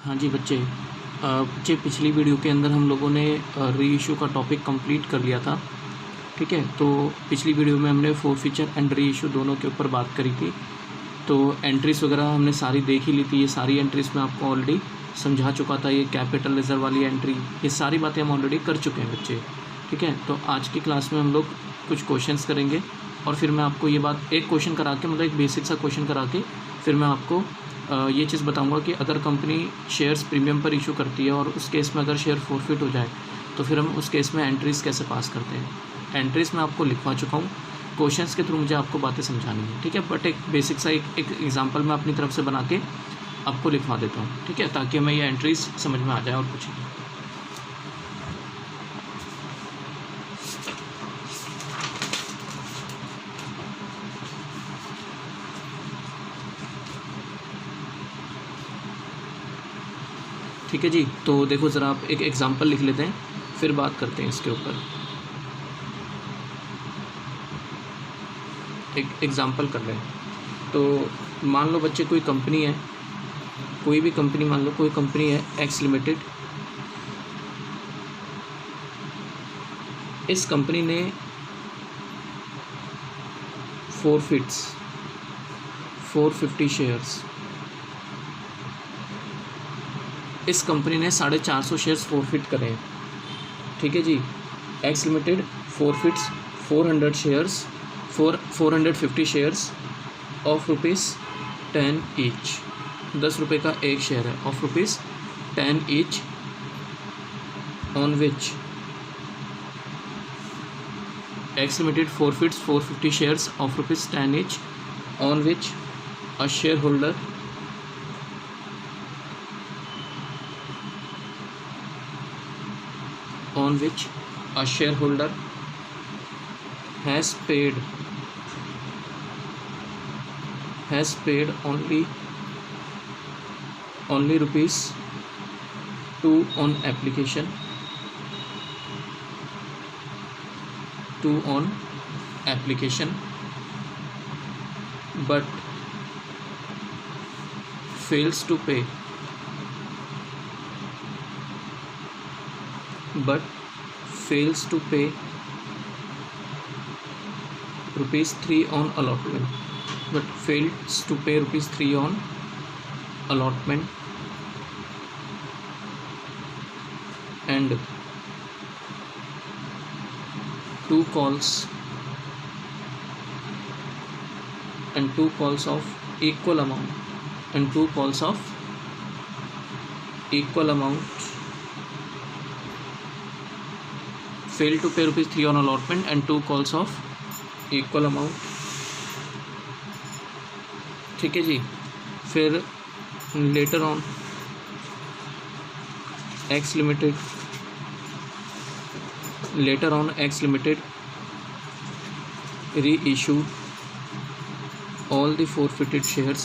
हाँ जी बच्चे, बच्चे पिछली वीडियो के अंदर हम लोगों ने री इशू का टॉपिक कंप्लीट कर लिया था। ठीक है, तो पिछली वीडियो में हमने फोरफीचर एंड री इशू दोनों के ऊपर बात करी थी। तो एंट्रीज़ वगैरह हमने सारी देख ही ली थी। ये सारी एंट्रीज़ मैं आपको ऑलरेडी समझा चुका था। ये कैपिटल लेज़र वाली एंट्री, ये सारी बातें हम ऑलरेडी कर चुके हैं बच्चे। ठीक है, तो आज की क्लास में हम लोग कुछ क्वेश्चंस करेंगे और फिर मैं आपको ये बात एक क्वेश्चन करा के, मतलब एक बेसिक सा क्वेश्चन करा के, फिर मैं आपको ये चीज़ बताऊंगा कि अगर कंपनी शेयर्स प्रीमियम पर इशू करती है और उस केस में अगर शेयर फॉरफिट हो जाए तो फिर हम उस केस में एंट्रीज़ कैसे पास करते हैं। एंट्रीज़ मैं आपको लिखवा चुका हूँ, क्वेश्चंस के थ्रू मुझे आपको बातें समझानी है। ठीक है, बट एक बेसिक सा एक एग्जांपल मैं अपनी तरफ से बना के आपको लिखवा देता हूँ। ठीक है, ताकि हमें ये एंट्रीज़ समझ में आ जाए और कुछ नहीं। ठीक है जी, तो देखो ज़रा आप एक एग्जांपल लिख लेते हैं, फिर बात करते हैं इसके ऊपर। एक एग्जांपल कर रहे हैं। तो मान लो बच्चे कोई कंपनी है, कोई भी कंपनी, मान लो कोई कंपनी है एक्स लिमिटेड। इस कंपनी ने फॉरफिट्स 450 शेयर्स, इस कंपनी ने 450 शेयर्स फॉरफिट करे हैं। ठीक है जी, X limited forfeits 400 shares 450 shares of ₹10 each. 10 रुपये का एक शेयर है, of ₹10 each, on which X limited forfeits 450 shares of ₹10 each, on which a share holder on which a shareholder has paid only ₹2 on application, but fails to pay ₹3 on allotment, and two calls of equal amount failed to pay ₹3 on allotment and 2 calls of equal amount। ठीक है जी, फिर later on X limited reissue all the forfeited shares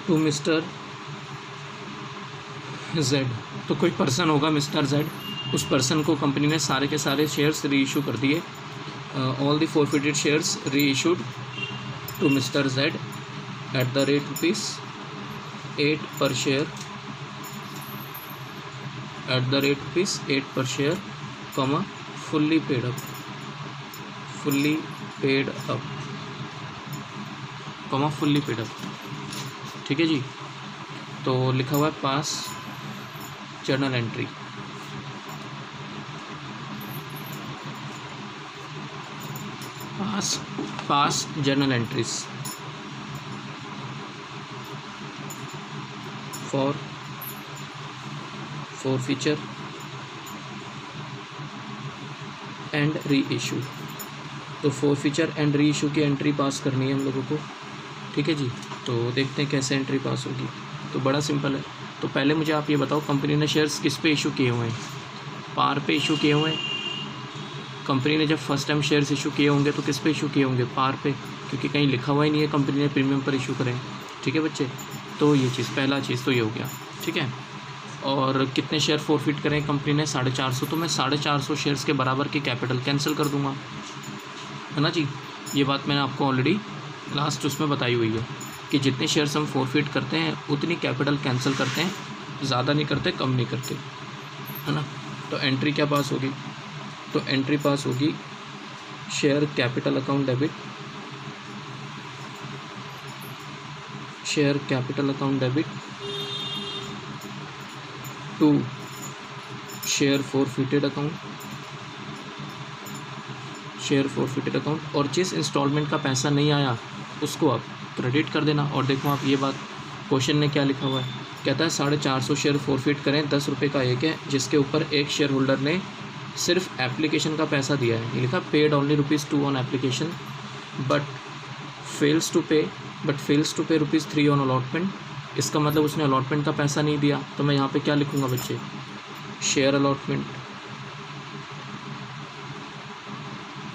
to mister Z. तो कोई person होगा mister Z, उस person को company ने सारे के सारे शेयर्स री इशू कर दिए। All the forfeited shares reissued to mister Z at the rate ₹8 per share, comma fully paid up, ठीक है जी। तो लिखा हुआ है पास journal entry. Pass journal entries for forfeiture and re issue. तो forfeiture and re issue की entry pass करनी है हम लोगों को। ठीक है जी, तो देखते हैं कैसे एंट्री पास होगी। तो बड़ा सिंपल है। तो पहले मुझे आप ये बताओ, कंपनी ने शेयर्स किस पे इशू किए हुए हैं? पार पे इशू किए हुए हैं। कंपनी ने जब फर्स्ट टाइम शेयर्स इशू किए होंगे तो किस पे इशू किए होंगे? पार पे, क्योंकि कहीं लिखा हुआ ही नहीं है कंपनी ने प्रीमियम पर इशू करें। ठीक है बच्चे, तो ये चीज़, पहला चीज़ तो ये हो गया। ठीक है, और कितने शेयर फोरफिट करें कंपनी ने 450, तो मैं 450 शेयर्स के बराबर की कैपिटल कैंसिल कर दूंगा, है ना जी। ये बात मैंने आपको ऑलरेडी लास्ट उसमें बताई हुई है कि जितने शेयर्स हम फोरफिट करते हैं उतनी कैपिटल कैंसिल करते हैं, ज़्यादा नहीं करते, कम नहीं करते, है ना। तो एंट्री क्या पास होगी, तो एंट्री पास होगी share capital account debit, share capital account debit to share forfeited account, share forfeited account, और जिस इंस्टॉलमेंट का पैसा नहीं आया उसको आप क्रेडिट कर देना। और देखो आप ये बात क्वेश्चन ने क्या लिखा हुआ है, कहता है 450 शेयर फोरफिट करें, 10 रुपये का एक है, जिसके ऊपर एक शेयर होल्डर ने सिर्फ एप्लीकेशन का पैसा दिया है। ये लिखा paid only ₹2 on application but fails to pay ₹3 on allotment. इसका मतलब उसने अलॉटमेंट का पैसा नहीं दिया, तो मैं यहाँ पे क्या लिखूँगा बच्चे, शेयर अलॉटमेंट,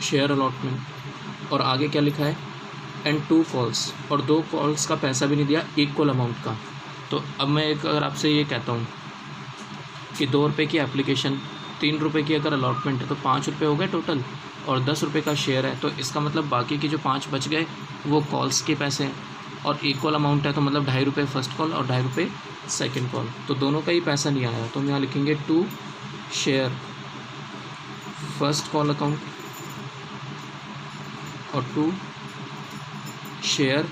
शेयर अलॉटमेंट। और आगे क्या लिखा है, एंड 2 कॉल्स, और 2 कॉल्स का पैसा भी नहीं दिया इक्वल अमाउंट का। तो अब मैं एक अगर आपसे ये कहता हूँ कि 2 रुपये की एप्लीकेशन, 3 रुपये की अगर अलॉटमेंट है तो 5 रुपये हो गए टोटल, और 10 रुपये का शेयर है, तो इसका मतलब बाकी के जो 5 बच गए वो कॉल्स के पैसे हैं, और इक्वल अमाउंट है तो मतलब 2.5 रुपये फर्स्ट कॉल और 2.5 रुपये सेकेंड कॉल, तो दोनों का ही पैसा नहीं आया। तो हम यहाँ लिखेंगे 2 शेयर फर्स्ट कॉल अकाउंट और 2 share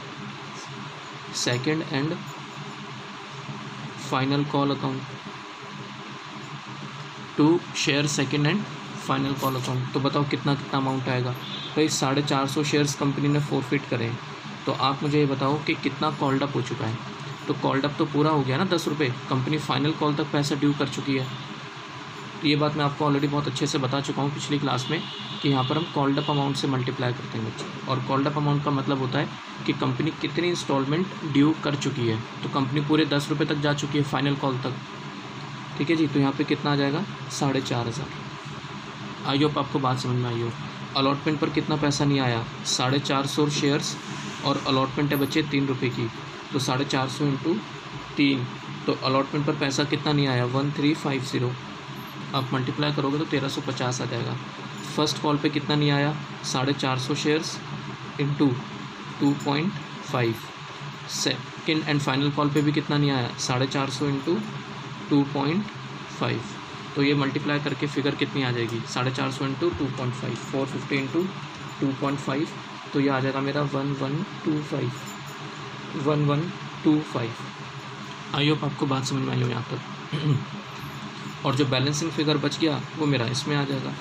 second and final call account, 2 share second and final call account. तो बताओ कितना कितना अमाउंट आएगा भाई। 450 शेयर्स कंपनी ने फोरफिट करें, तो आप मुझे ये बताओ कि कितना कॉल्ड अप हो चुका है। तो कॉल्ड अप तो पूरा हो गया ना 10 रुपये, कंपनी फाइनल कॉल तक पैसा ड्यू कर चुकी है। ये बात मैं आपको ऑलरेडी बहुत अच्छे से बता चुका हूँ पिछली क्लास में कि यहाँ पर हम कॉल्ड अप अमाउंट से मल्टीप्लाई करते हैं बच्चे, और कॉल्ड अप अमाउंट का मतलब होता है कि कंपनी कितनी इंस्टॉलमेंट ड्यू कर चुकी है। तो कंपनी पूरे 10 रुपये तक जा चुकी है फाइनल कॉल तक, ठीक है जी। तो यहाँ पे कितना आ जाएगा, 4,500। आई होप आपको बात समझ में आई हो। अलॉटमेंट पर कितना पैसा नहीं आया, 450 शेयर्स, और अलॉटमेंट है बच्चे 3 रुपये की, तो 450 इंटू 3, तो अलॉटमेंट पर पैसा कितना नहीं आया, 1350। आप मल्टीप्लाई करोगे तो 1350 आ जाएगा। फर्स्ट कॉल पे कितना नहीं आया, 450 shares into 2.5। Second and final call पे भी कितना नहीं आया, 450 इंटू 2.5। तो ये मल्टीप्लाई करके फिगर कितनी आ जाएगी, 450 इंटू 2.5, 450 इंटू 2.5, तो ये आ जाएगा मेरा 1125। आई होप आपको बात समझ में आई हो यहाँ तक। और जो बैलेंसिंग फिगर बच गया वो मेरा इसमें आ जाएगा।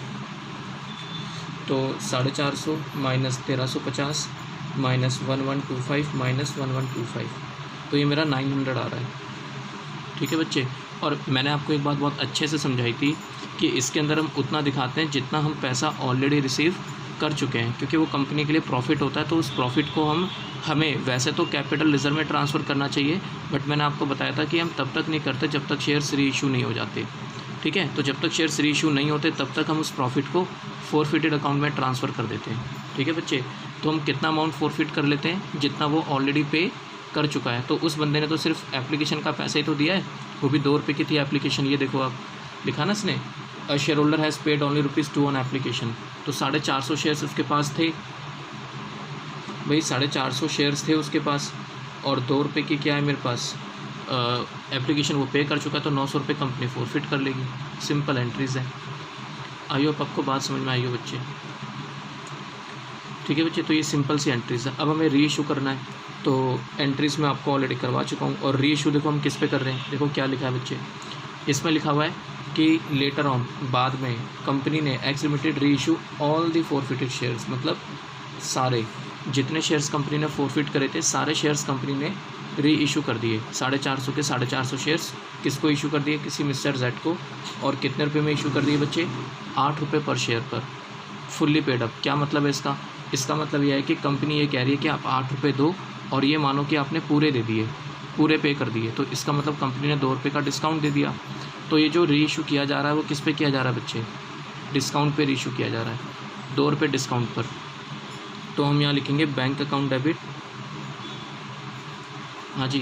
तो 450 माइनस 1350 माइनस 1125 माइनस 1125, तो ये मेरा 900 आ रहा है, ठीक है बच्चे। और मैंने आपको एक बात बहुत अच्छे से समझाई थी कि इसके अंदर हम उतना दिखाते हैं जितना हम पैसा ऑलरेडी रिसीव कर चुके हैं, क्योंकि वो कंपनी के लिए प्रॉफिट होता है, तो उस प्रॉफिट को हमें वैसे तो कैपिटल रिजर्व में ट्रांसफ़र करना चाहिए, बट मैंने आपको बताया था कि हम तब तक नहीं करते जब तक शेयर्स री इशू नहीं हो जाते, ठीक है। तो जब तक शेयर्स री इशू नहीं होते तब तक हम उस प्रॉफिट को फोरफिटेड अकाउंट में ट्रांसफ़र कर देते हैं, ठीक है बच्चे। तो हम कितना अमाउंट फोरफिट कर लेते हैं, जितना वो ऑलरेडी पे कर चुका है। तो उस बंदे ने तो सिर्फ एप्लीकेशन का पैसा ही तो दिया है, वो भी 2 रुपये की थी एप्लीकेशन। ये देखो आप लिखा ना इसने, a share holder has paid only ₹2 on application. तो 450 शेयर्स उसके पास थे भाई, 450 शेयर्स थे उसके पास, और 2 रुपये की क्या है मेरे पास एप्लीकेशन वो पे कर चुका है, तो 900 रुपये कंपनी फोरफिट कर लेगी। सिंपल एंट्रीज़ है। आई होप आपको बात समझ में आई हो बच्चे, ठीक है बच्चे। तो ये सिंपल सी एंट्रीज़ है। अब हमें री इशू करना है, तो एंट्रीज़ मैं आपको ऑलरेडी करवा चुका हूँ। और री इशू देखो हम किस पे कर रहे हैं, देखो क्या लिखा है बच्चे, इसमें लिखा हुआ है कि लेटर ऑन, बाद में कंपनी ने एक्स लिमिटेड री issue all the forfeited shares, मतलब सारे जितने शेयर्स कंपनी ने फोरफिट करे थे सारे शेयर्स कंपनी ने री इशू कर दिए। 450 के 450 शेयर्स किसको इशू कर दिए, किसी मिस्टर जेड को। और कितने रुपए में इशू कर दिए बच्चे, 8 रुपये पर शेयर पर, फुल्ली पेड अप। क्या मतलब है इसका, इसका मतलब यह है कि कंपनी ये कह रही है कि आप 8 रुपये दो, और ये मानो कि आपने पूरे दे दिए, पूरे पे कर दिए, तो इसका मतलब कंपनी ने 2 रुपये का डिस्काउंट दे दिया। तो ये जो री इशू किया जा रहा है वो किस पे किया जा रहा है बच्चे, डिस्काउंट पे री इशू किया जा रहा है, 2 रुपये डिस्काउंट पर। तो हम यहाँ लिखेंगे बैंक अकाउंट डेबिट, हाँ जी,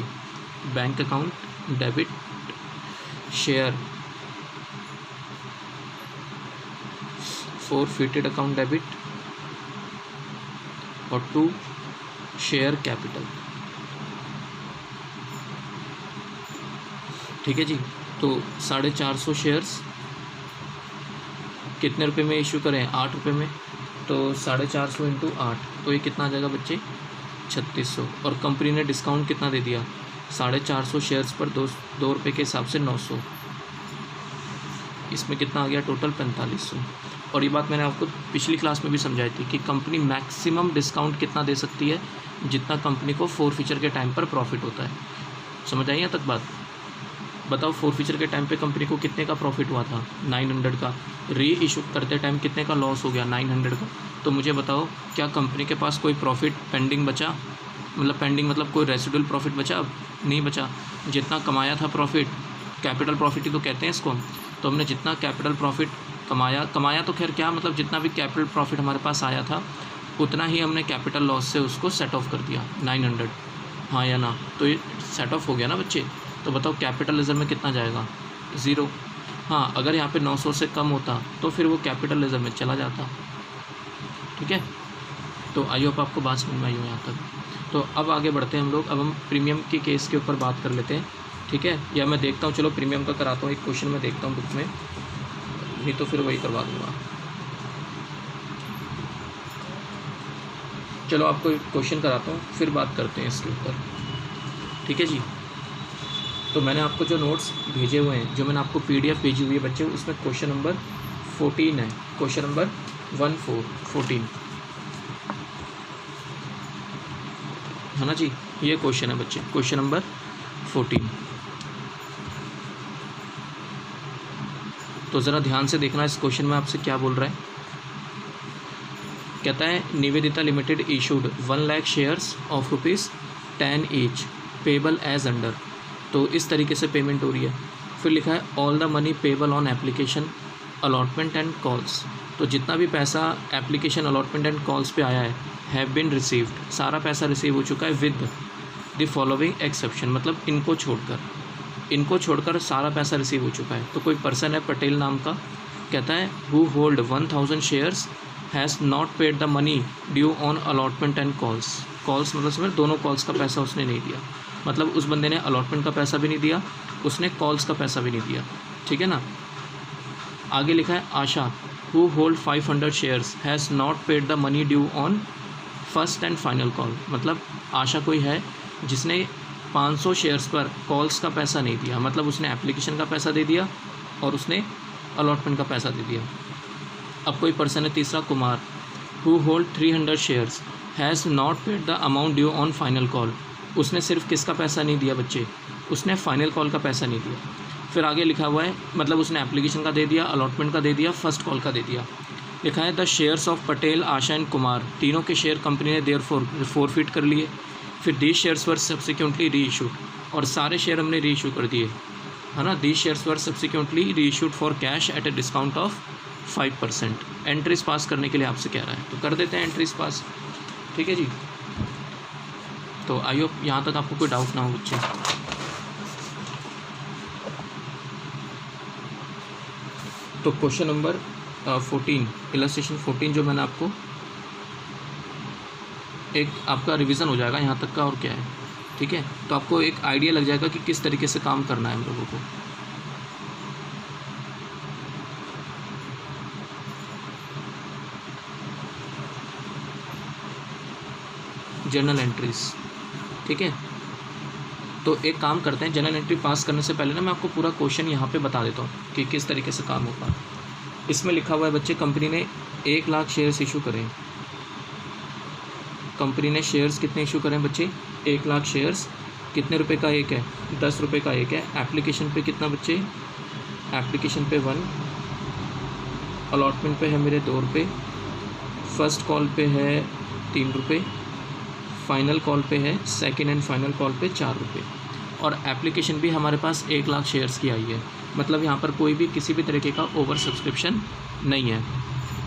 bank account debit share forfeited account debit और 2 शेयर कैपिटल। ठीक है जी। तो 450 शेयर्स कितने रुपए में इशू करें? 8 रुपये में। तो 450 इंटू 8, तो ये कितना आ जाएगा बच्चे? 3600। और कंपनी ने डिस्काउंट कितना दे दिया? 450 शेयर्स पर 2 रुपये के हिसाब से 900। इसमें कितना आ गया टोटल? 4500। और ये बात मैंने आपको पिछली क्लास में भी समझाई थी कि कंपनी मैक्सिमम डिस्काउंट कितना दे सकती है, जितना कंपनी को फोरफीचर के टाइम पर प्रॉफिट होता है। समझ आई यहाँ तक बात? बताओ, फोरफीचर के टाइम पे कंपनी को कितने का प्रॉफिट हुआ था? 900 का। री इशू करते टाइम कितने का लॉस हो गया? 900 का। तो मुझे बताओ, क्या कंपनी के पास कोई प्रॉफिट पेंडिंग बचा? पेंडिंग मतलब कोई रेसिडुअल प्रॉफिट बचा? अब नहीं बचा। जितना कमाया था प्रॉफिट, कैपिटल प्रॉफिट ही तो कहते हैं इसको। तो हमने जितना कैपिटल प्रॉफिट कमाया तो खैर क्या, जितना भी कैपिटल प्रॉफिट हमारे पास आया था उतना ही हमने कैपिटल लॉस से उसको सेट ऑफ कर दिया 900। हाँ या ना? तो ये सेट ऑफ हो गया ना बच्चे। तो बताओ कैपिटल रिजर्व में कितना जाएगा? 0। हाँ, अगर यहाँ पे 900 से कम होता तो फिर वो कैपिटल रिजर्व में चला जाता। ठीक है। तो आई होप आपको बात समझ में आई हो यहाँ तक। तो अब आगे बढ़ते हैं हम लोग। अब हम प्रीमियम के केस के ऊपर बात कर लेते हैं। ठीक है। या मैं देखता हूँ, चलो प्रीमियम का कराता हूँ। एक क्वेश्चन मैं देखता हूँ बुक में, नहीं तो फिर वही करवा दूँगा। चलो आपको एक क्वेश्चन कराता हूँ, फिर बात करते हैं इसके ऊपर। ठीक है जी। तो मैंने आपको जो नोट्स भेजे हुए हैं, जो मैंने आपको PDF भेजी हुई है बच्चे, उसमें क्वेश्चन नंबर 14 है। क्वेश्चन नंबर 14 है ना जी। ये क्वेश्चन है बच्चे, क्वेश्चन नंबर 14। तो ज़रा ध्यान से देखना इस क्वेश्चन में आपसे क्या बोल रहा है। कहता है Nivedita limited issued 1 lakh shares of ₹10 each payable as under. तो इस तरीके से पेमेंट हो रही है। फिर लिखा है all the money payable on application allotment and calls. तो जितना भी पैसा एप्लीकेशन अलॉटमेंट एंड कॉल्स पे आया है, हैव बिन रिसीव्ड, सारा पैसा रिसीव हो चुका है विद द फॉलोइंग एक्सेप्शन, इनको छोड़कर सारा पैसा रिसीव हो चुका है। तो कोई पर्सन है पटेल नाम का, कहता है who hold 1000 shares has not paid the money due on allotment and calls मतलब दोनों कॉल्स का पैसा उसने नहीं दिया। मतलब उस बंदे ने अलॉटमेंट का पैसा भी नहीं दिया, उसने कॉल्स का पैसा भी नहीं दिया। ठीक है ना। आगे लिखा है Asha who hold 500 shares has not paid the money due on first and final call. मतलब आशा कोई है जिसने 500 शेयर्स पर कॉल्स का पैसा नहीं दिया, मतलब उसने एप्लीकेशन का पैसा दे दिया और उसने अलॉटमेंट का पैसा दे दिया। अब कोई पर्सन है तीसरा Kumar who hold 300 shares has not paid the amount due on final call. उसने सिर्फ किसका पैसा नहीं दिया बच्चे? उसने फाइनल कॉल का पैसा नहीं दिया। फिर आगे लिखा हुआ है, मतलब उसने एप्लीकेशन का दे दिया, अलॉटमेंट का दे दिया, फर्स्ट कॉल का दे दिया। लिखा है the shares of Patel, Asha and Kumar, तीनों के शेयर कंपनी ने देयर फोरफिट कर लिए। फिर दीज शेयर्स वर सब्सिक्वेंटली री इशूड, और सारे शेयर हमने री इशू कर दिए, है ना। दीज शेयर्स वर सब्सिक्वेंटली री issued for cash at a discount of 5%। Entries pass करने के लिए आपसे कह रहा है, तो कर देते हैं एंट्रीज पास। ठीक है जी। तो आई होप यहाँ तक आपको कोई डाउट ना हो बच्चे। तो क्वेश्चन नंबर 14 इलस्ट्रेशन 14 जो मैंने आपको, एक आपका रिवीजन हो जाएगा यहाँ तक का, और क्या है। ठीक है। तो आपको एक आइडिया लग जाएगा कि किस तरीके से काम करना है हम लोगों को। Journal entries. ठीक है। तो एक काम करते हैं, जर्नल एंट्री पास करने से पहले ना मैं आपको पूरा क्वेश्चन यहाँ पे बता देता हूँ कि किस तरीके से काम होगा। इसमें लिखा हुआ है बच्चे, कंपनी ने 1 लाख शेयर्स इशू करें। कंपनी ने शेयर्स कितने इशू करें बच्चे? 1 लाख शेयर्स। कितने रुपए का एक है? 10 रुपये का एक है। एप्लीकेशन पे कितना बच्चे? एप्लीकेशन पे 1, अलॉटमेंट पे है मेरे 2 रुपये, फर्स्ट कॉल पे है 3 रुपये, फाइनल कॉल पे है, सेकंड एंड फाइनल कॉल पे 4 रुपये। और एप्लीकेशन भी हमारे पास 1 लाख शेयर्स की आई है। मतलब यहाँ पर कोई भी किसी भी तरीके का ओवर सब्सक्रिप्शन नहीं है।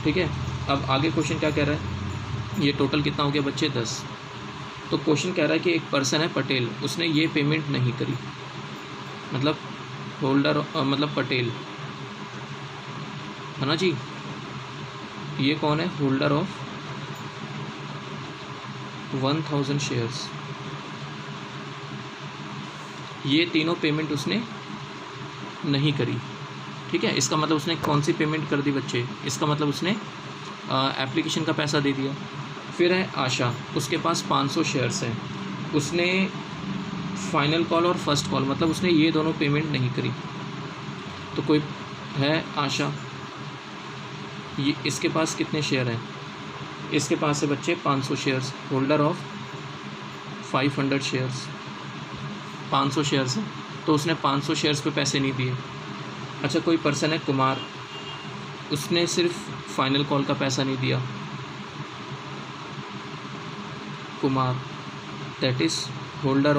ठीक है। अब आगे क्वेश्चन क्या कह रहा है, ये टोटल कितना हो गया बच्चे? 10। तो क्वेश्चन कह रहा है कि एक पर्सन है पटेल, उसने ये पेमेंट नहीं करी, मतलब होल्डर मतलब पटेल है ना जी। ये कौन है? Holder of 1000 shares. ये तीनों पेमेंट उसने नहीं करी, ठीक है। इसका मतलब उसने कौन सी पेमेंट कर दी बच्चे? इसका मतलब उसने एप्लीकेशन का पैसा दे दिया। फिर है आशा, उसके पास 500 शेयर्स हैं, उसने फाइनल कॉल और फर्स्ट कॉल मतलब उसने ये दोनों पेमेंट नहीं करी। तो कोई है आशा, ये इसके पास कितने शेयर हैं? इसके पास है बच्चे 500 shares, holder of 500 shares, 500 shares हैं, तो उसने 500 शेयर्स पे पैसे नहीं दिए। अच्छा, कोई पर्सन है कुमार, उसने सिर्फ फाइनल कॉल का पैसा नहीं दिया। Kumar that is holder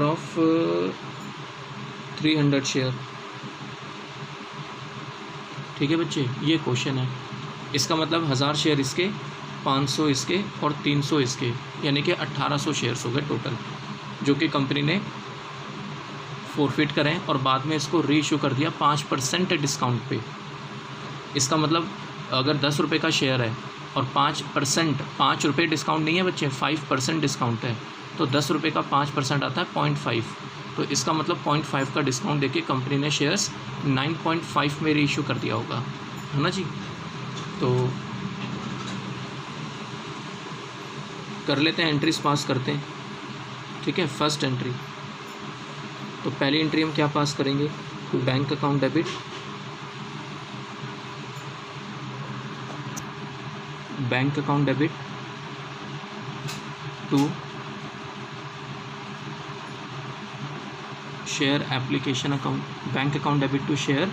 of 300 share, ठीक है बच्चे। ये क्वेश्चन है, इसका मतलब 1000 शेयर इसके, 500 इसके और 300 इसके, यानी कि 1800 शेयर्स हो गए टोटल, जो कि कंपनी ने फोरफिट करें और बाद में इसको रीइशू कर दिया 5% डिस्काउंट पे। इसका मतलब अगर 10 रुपये का शेयर है और 5%, 5 रुपये डिस्काउंट नहीं है बच्चे, 5% डिस्काउंट है, तो 10 रुपये का 5% आता है 0.5, तो इसका मतलब 0.5 का डिस्काउंट देके कंपनी ने शेयर्स 9.5 में रीइशू कर दिया होगा, है ना जी। तो कर लेते हैं, एंट्रीज पास करते हैं, ठीक है। फर्स्ट एंट्री, तो पहली एंट्री हम क्या पास करेंगे? Bank account debit, bank account debit to share application account, bank account debit to share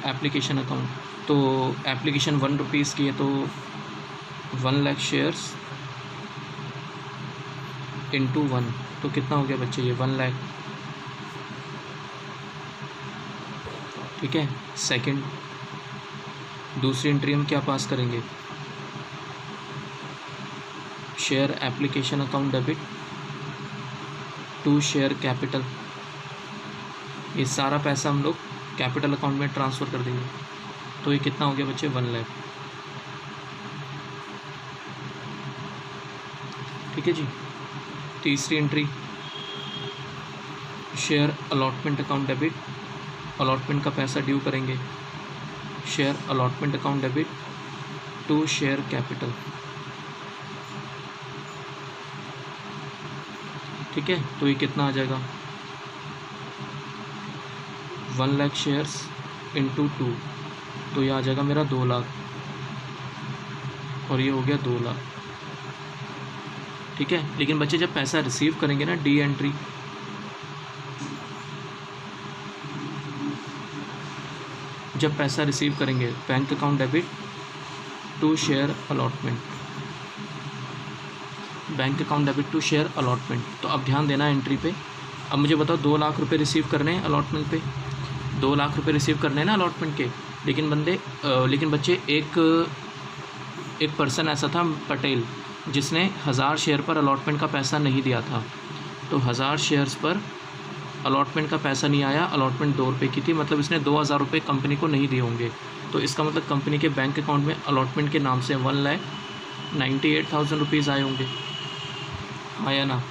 application account. तो एप्लीकेशन 1 रुपीज़ की है, तो 1 लाख शेयर्स इंटू 1, तो कितना हो गया बच्चे? ये 1 लाख, ठीक है। सेकंड, दूसरी एंट्री हम क्या पास करेंगे? Share application account debit to share capital, ये सारा पैसा हम लोग कैपिटल अकाउंट में ट्रांसफ़र कर देंगे, तो ये कितना हो गया बच्चे? 1 लाख, ठीक है जी। तीसरी entry, share allotment account debit, allotment का पैसा ड्यू करेंगे, share allotment account debit to share capital, ठीक है। तो ये कितना आ जाएगा? 1 लाख शेयर्स इंटू 2, तो ये आ जाएगा मेरा 2 लाख, और ये हो गया 2 लाख, ठीक है। लेकिन बच्चे जब पैसा रिसीव करेंगे ना, डी एंट्री, जब पैसा रिसीव करेंगे bank account debit to share allotment, bank account debit to share allotment. तो अब ध्यान देना एंट्री पे। अब मुझे बताओ 2 लाख रुपए रिसीव करने हैं अलॉटमेंट पे, 2 लाख रुपए रिसीव करने हैं ना अलॉटमेंट के, लेकिन बच्चे एक पर्सन ऐसा था पटेल, जिसने 1000 शेयर पर अलॉटमेंट का पैसा नहीं दिया था। तो 1000 शेयर्स पर अलॉटमेंट का पैसा नहीं आया, अलॉटमेंट 2 रुपये की थी, मतलब इसने 2000 रुपये कंपनी को नहीं दिए होंगे। तो इसका मतलब कंपनी के बैंक अकाउंट में अलॉटमेंट के नाम से 1,98,000 रुपीज़ आए होंगे, आया ना?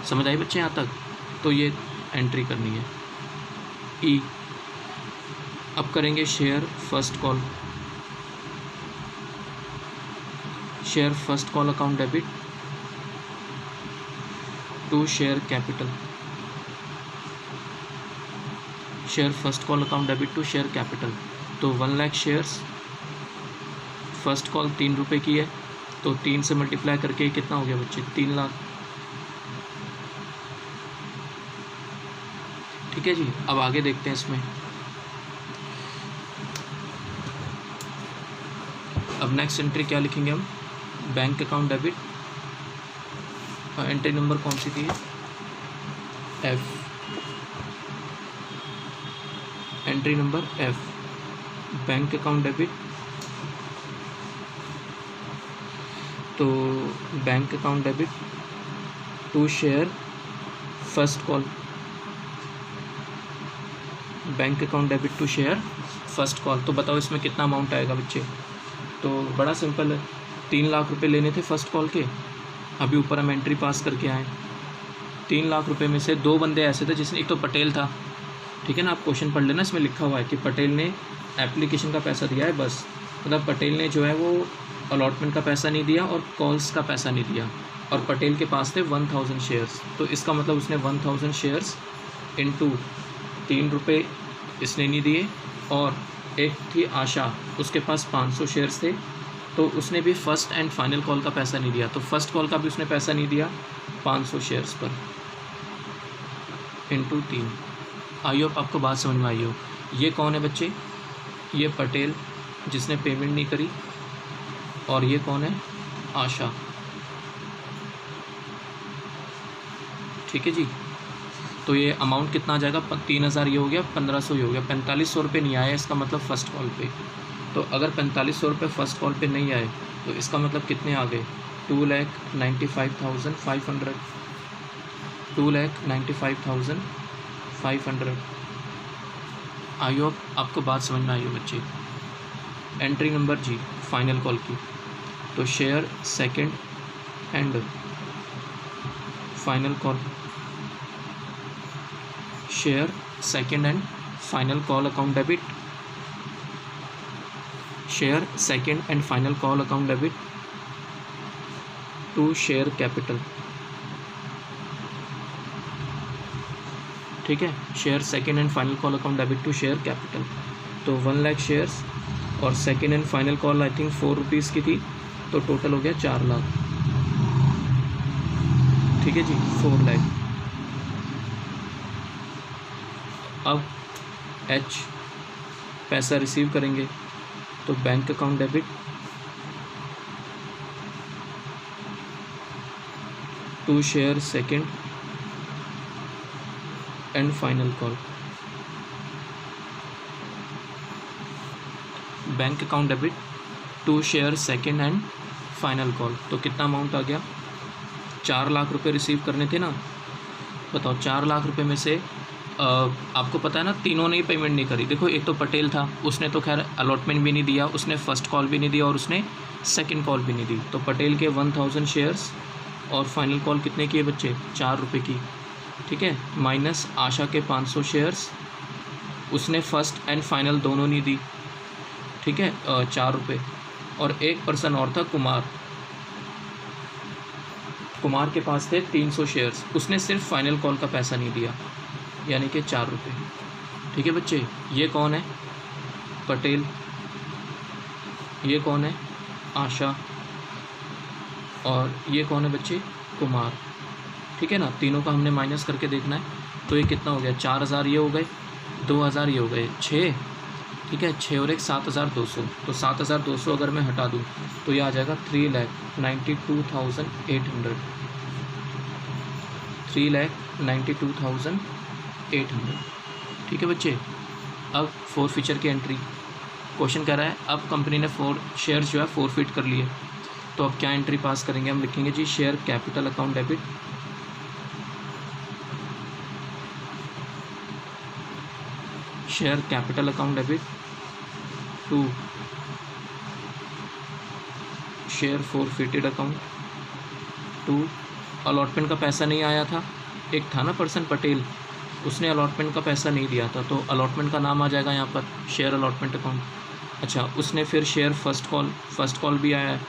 समझ आई बच्चे यहाँ तक? तो ये एंट्री करनी है। ई, अब करेंगे share first call, share first call account debit to share capital, share first call account debit to share capital. तो 1 लाख शेयर्स, फर्स्ट कॉल 3 रुपये की है, तो 3 से मल्टीप्लाई करके कितना हो गया बच्चे? 3 लाख, ठीक है जी। अब आगे देखते हैं इसमें। अब नेक्स्ट एंट्री क्या लिखेंगे हम? Bank account debit, entry number कौन सी थी? F, entry number F, bank account debit, तो bank account debit to share first call, bank account debit to share first call. तो बताओ इसमें कितना अमाउंट आएगा बच्चे? तो बड़ा सिंपल है, 3 लाख रुपए लेने थे फर्स्ट कॉल के, अभी ऊपर हम एंट्री पास करके आए। 3 लाख रुपए में से 2 बंदे ऐसे थे जिसने, एक तो पटेल था, ठीक है ना, आप क्वेश्चन पढ़ लेना, इसमें लिखा हुआ है कि पटेल ने एप्लीकेशन का पैसा दिया है, बस मतलब पटेल ने जो है वो अलॉटमेंट का पैसा नहीं दिया और कॉल्स का पैसा नहीं दिया, और पटेल के पास थे 1000 शेयर्स। तो इसका मतलब उसने 1000 शेयर्स इंटू 3 रुपये इसने नहीं दिए, और एक थी आशा, उसके पास 500 शेयर्स थे, तो उसने भी फर्स्ट एंड फाइनल कॉल का पैसा नहीं दिया, तो फर्स्ट कॉल का भी उसने पैसा नहीं दिया 500 शेयर्स पर इंटू 3। आई होप आपको बात समझ में आई हो। ये कौन है बच्चे? ये पटेल जिसने पेमेंट नहीं करी, और ये कौन है? आशा, ठीक है जी। तो ये अमाउंट कितना आ जाएगा? 3000 ये हो गया, 1500 ये हो गया, 4500 रुपये नहीं आया, इसका मतलब फ़र्स्ट कॉल पे। तो अगर 4500 रुपये फ़र्स्ट कॉल पे नहीं आए तो इसका मतलब कितने आ गए? 2,95,500, 2,95,500। आई होप आपको बात समझ में आई हो बच्चे। Entry number G final call की, तो share second and final call, share second and final call account debit, share second and final call account debit to share capital, ठीक है, share second and final call account debit to share capital. तो 1 lakh shares और second and final call I think 4 rupees की थी, तो total हो गया 4 लाख, ठीक है जी, 4 लाख। अब एच पैसा रिसीव करेंगे, तो bank account debit to share second and final call, bank account debit to share second and final call. तो कितना अमाउंट आ गया? 4 लाख रुपए रिसीव करने थे ना, बताओ 4 लाख रुपए में से आपको पता है ना, तीनों ने ही पेमेंट नहीं करी। देखो एक तो पटेल था, उसने तो खैर अलॉटमेंट भी नहीं दिया, उसने फर्स्ट कॉल भी नहीं दिया और उसने सेकंड कॉल भी नहीं दी। तो पटेल के 1000 शेयर्स और फाइनल कॉल कितने की है बच्चे? 4 रुपये की, ठीक है, माइनस आशा के 500 शेयर्स, उसने फर्स्ट एंड फाइनल दोनों नहीं दी, ठीक है, 4 रुपये। और एक पर्सन और था कुमार, कुमार के पास थे 300 शेयर्स, उसने सिर्फ फाइनल कॉल का पैसा नहीं दिया, यानी कि 4 रुपये, ठीक है बच्चे। ये कौन है? पटेल, ये कौन है? आशा, और ये कौन है बच्चे? कुमार, ठीक है ना। तीनों का हमने माइनस करके देखना है, तो ये कितना हो गया? 4000 ये हो गए, 2000 ये हो गए, 6, ठीक है, 6 और 1 7200। तो 7200 अगर मैं हटा दूँ तो ये आ जाएगा 3,92,800, 3,92,800, ठीक है बच्चे। अब फोरफीचर की एंट्री, क्वेश्चन कह रहा है अब कंपनी ने 4 शेयर्स जो है फोरफिट कर लिए, तो अब क्या एंट्री पास करेंगे? हम लिखेंगे जी share capital account debit, share capital account debit to share forfeited account to, allotment का पैसा नहीं आया था, एक था ना पर्सन पटेल, उसने अलॉटमेंट का पैसा नहीं दिया था, तो अलॉटमेंट का नाम आ जाएगा यहाँ पर शेयर अलॉटमेंट अकाउंट। अच्छा, उसने फिर शेयर फर्स्ट कॉल भी आया है,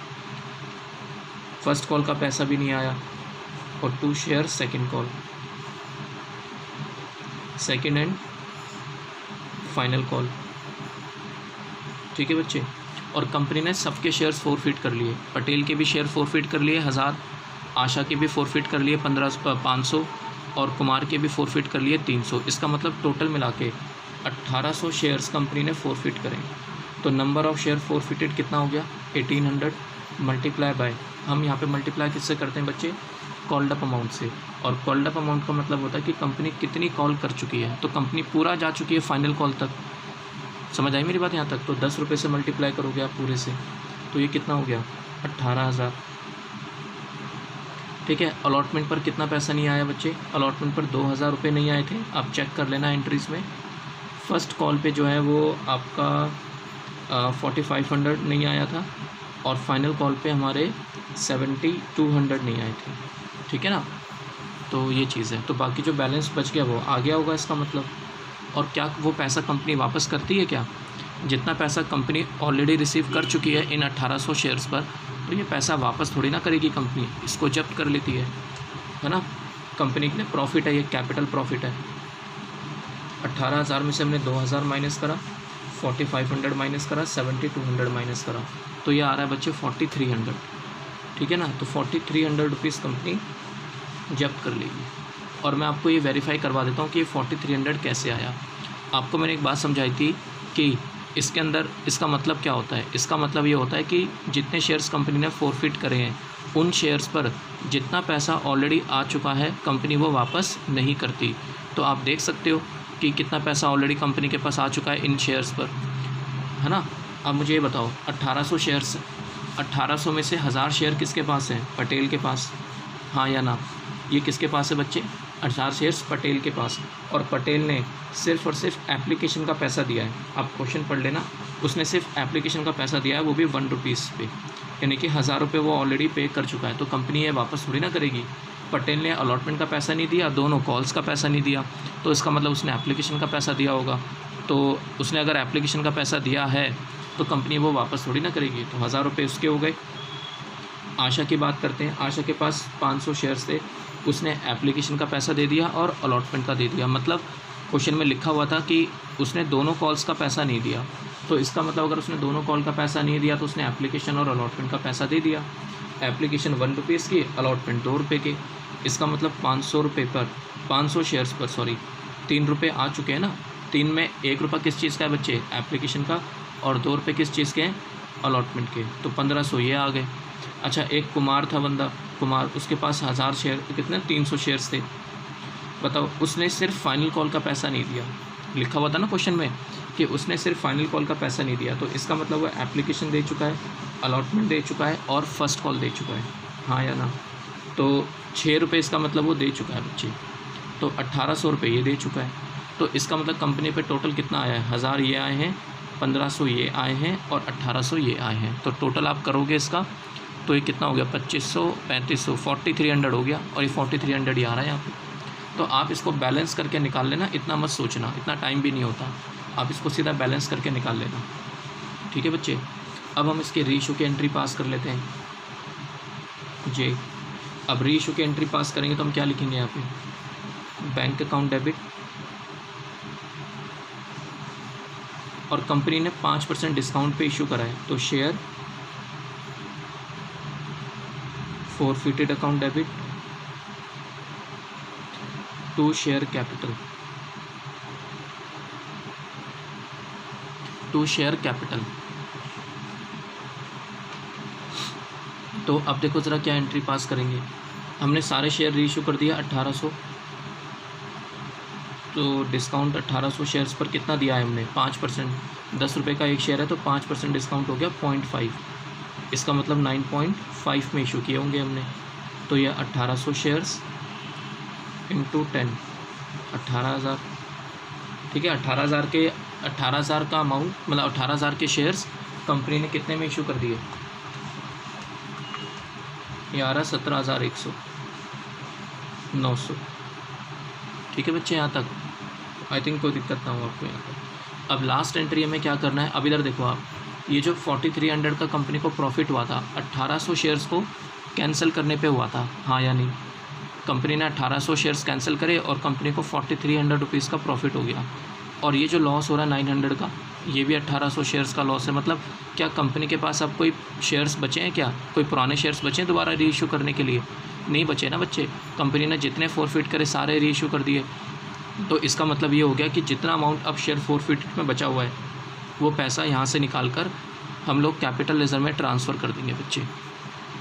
फर्स्ट कॉल का पैसा भी नहीं आया, और to share second call, second and final call, ठीक है बच्चे। और कंपनी ने सबके शेयर्स फोरफिट कर लिए, पटेल के भी शेयर फोरफिट कर लिए 1000, आशा के भी फोरफिट कर लिए 500, और कुमार के भी फोरफिट कर लिए 300। इसका मतलब टोटल मिला के 1800 शेयर्स कंपनी ने फोरफिट करें। तो नंबर ऑफ़ शेयर फोरफिटेड कितना हो गया? 1800 मल्टीप्लाई बाय, हम यहाँ पे मल्टीप्लाई किससे करते हैं बच्चे? कॉल्ड अप अमाउंट से। और कॉल्ड अप अमाउंट का मतलब होता है कि कंपनी कितनी कॉल कर चुकी है, तो कंपनी पूरा जा चुकी है फाइनल कॉल तक। समझ आई मेरी बात यहाँ तक? तो 10 रुपये से मल्टीप्लाई करोगे आप पूरे से, तो ये कितना हो गया? 18,000। ठीक है। अलॉटमेंट पर कितना पैसा नहीं आया बच्चे? अलॉटमेंट पर 2000 रुपये नहीं आए थे, आप चेक कर लेना एंट्रीज़ में। फर्स्ट कॉल पे जो है वो आपका 4500 नहीं आया था, और फाइनल कॉल पे हमारे 7200 नहीं आए थे, ठीक है ना। तो ये चीज़ है। तो बाकी जो बैलेंस बच गया वो आ गया होगा इसका मतलब। और क्या वो पैसा कंपनी वापस करती है क्या? जितना पैसा कंपनी ऑलरेडी रिसीव कर चुकी है इन 1800 शेयर्स पर, तो ये पैसा वापस थोड़ी ना करेगी कंपनी, इसको जब्त कर लेती है ना। कंपनी के लिए प्रॉफिट है, ये कैपिटल प्रॉफिट है। 18,000 में से हमने 2000 माइनस करा, 4500 माइनस करा, 7200 माइनस करा, तो ये आ रहा है बच्चे 4300, ठीक है ना। तो 4300 रुपीज़ कंपनी जब्त कर लेगी। और मैं आपको ये वेरीफाई करवा देता हूँ कि ये 4300 कैसे आया। आपको मैंने एक बात समझाई थी कि इसके अंदर इसका मतलब क्या होता है। इसका मतलब ये होता है कि जितने शेयर्स कंपनी ने फोरफिट करे हैं, उन शेयर्स पर जितना पैसा ऑलरेडी आ चुका है कंपनी वो वापस नहीं करती। तो आप देख सकते हो कि कितना पैसा ऑलरेडी कंपनी के पास आ चुका है इन शेयर्स पर, है ना। अब मुझे ये बताओ, 1800 शेयर्स, 1800 में से 1000 शेयर किसके पास हैं? पटेल के पास, हाँ या ना। ये किसके पास है बच्चे? 1000 शेयर्स पटेल के पास। और पटेल ने सिर्फ़ और सिर्फ एप्लीकेशन का पैसा दिया है। आप क्वेश्चन पढ़ लेना, उसने सिर्फ एप्लीकेशन का पैसा दिया है, वो भी 1 रुपीज़ पे, यानी कि 1000 रुपये वो ऑलरेडी पे कर चुका है। तो कंपनी ये वापस थोड़ी ना करेगी। पटेल ने अलॉटमेंट का पैसा नहीं दिया, दोनों कॉल्स का पैसा नहीं दिया, तो इसका मतलब उसने एप्लीकेशन का पैसा दिया होगा। तो उसने अगर एप्लीकेशन का पैसा दिया है तो कंपनी वो वापस थोड़ी ना करेगी। तो 1000 रुपये उसके हो गए। आशा की बात करते हैं। आशा के पास 500 शेयर्स थे, उसने एप्लीकेशन का पैसा दे दिया और अलॉटमेंट का दे दिया। मतलब क्वेश्चन में लिखा हुआ था कि उसने दोनों कॉल्स का पैसा नहीं दिया, तो इसका मतलब अगर उसने दोनों कॉल का पैसा नहीं दिया तो उसने एप्लीकेशन और अलॉटमेंट का पैसा दे दिया। एप्लीकेशन 1 रुपीज़ की, अलॉटमेंट 2 रुपये की। इसका मतलब 500 रुपये पर, 500 शेयर्स पर 3 रुपये आ चुके हैं ना। 3 में 1 रुपये किस चीज़ का है बच्चे? एप्लीकेशन का, और 2 रुपये किस चीज़ के हैं? अलॉटमेंट के। तो 1500 ये आ गए। अच्छा, एक कुमार था बंदा, कुमार, उसके पास 1000 शेयर, कितने? 300 शेयर्स थे। बताओ, उसने सिर्फ फाइनल कॉल का पैसा नहीं दिया। लिखा हुआ था ना क्वेश्चन में कि उसने सिर्फ फाइनल कॉल का पैसा नहीं दिया, तो इसका मतलब वो एप्लीकेशन दे चुका है, अलॉटमेंट दे चुका है और फर्स्ट कॉल दे चुका है, हाँ या ना। तो 6 रुपये इसका मतलब वो दे चुका है बच्चे। तो 1800 रुपये ये दे चुका है। तो इसका मतलब कंपनी पे टोटल कितना आया है? 1000 ये आए हैं, 1500 ये आए हैं और 1800 ये आए हैं। तो टोटल आप करोगे इसका तो ये कितना हो गया? 2500, 3500, 4300 हो गया। और ये 4300 ही आ रहा है यहाँ पे। तो आप इसको बैलेंस करके निकाल लेना, इतना मत सोचना, इतना टाइम भी नहीं होता। आप इसको सीधा बैलेंस करके निकाल लेना, ठीक है बच्चे। अब हम इसके रीइशू की एंट्री पास कर लेते हैं जी। अब रीइशू की एंट्री पास करेंगे तो हम क्या लिखेंगे यहाँ पे? बैंक अकाउंट डेबिट, और कंपनी ने 5% डिस्काउंट पे इशू करा है, तो share forfeited account debit to share capital, to share capital। तो अब देखो ज़रा क्या एंट्री पास करेंगे। हमने सारे शेयर रीइशू कर दिया 1800, तो डिस्काउंट 1800 शेयर्स पर कितना दिया है हमने? 5%। 10 रुपये का एक शेयर है तो 5% डिस्काउंट हो गया 0.5। इसका मतलब 9.5 में इशू किए होंगे हमने। तो ये 1800 शेयर्स इंटू 10, 18,000, ठीक है। 18,000 का अमाउंट, मतलब 18,000 के शेयर्स कंपनी ने कितने में इशू कर दिए? ये आ रहा 17,100, 900, ठीक है बच्चे। यहाँ तक आई थिंक कोई दिक्कत ना हो आपको यहाँ तक। अब लास्ट एंट्री हमें क्या करना है? अब इधर देखो आप, ये जो 4300 का कंपनी को प्रॉफिट हुआ था, 1800 शेयर्स को कैंसिल करने पे हुआ था, हाँ या नहीं? कंपनी ने 1800 शेयर्स कैंसिल करे और कंपनी को 4300 रुपीज़ का प्रॉफिट हो गया। और ये जो लॉस हो रहा है 900 का, ये भी 1800 शेयर्स का लॉस है। मतलब क्या कंपनी के पास अब कोई शेयर्स बचे हैं क्या? कोई पुराने शेयर्स बचे हैं दोबारा रीइशू करने के लिए? नहीं बचे ना बच्चे। कंपनी ने जितने फोरफिट करे सारे रीइशू कर दिए। तो इसका मतलब ये हो गया कि जितना अमाउंट अब शेयर फोरफिट में बचा हुआ है वो पैसा यहाँ से निकाल कर हम लोग कैपिटल रिजर्व में ट्रांसफ़र कर देंगे बच्चे।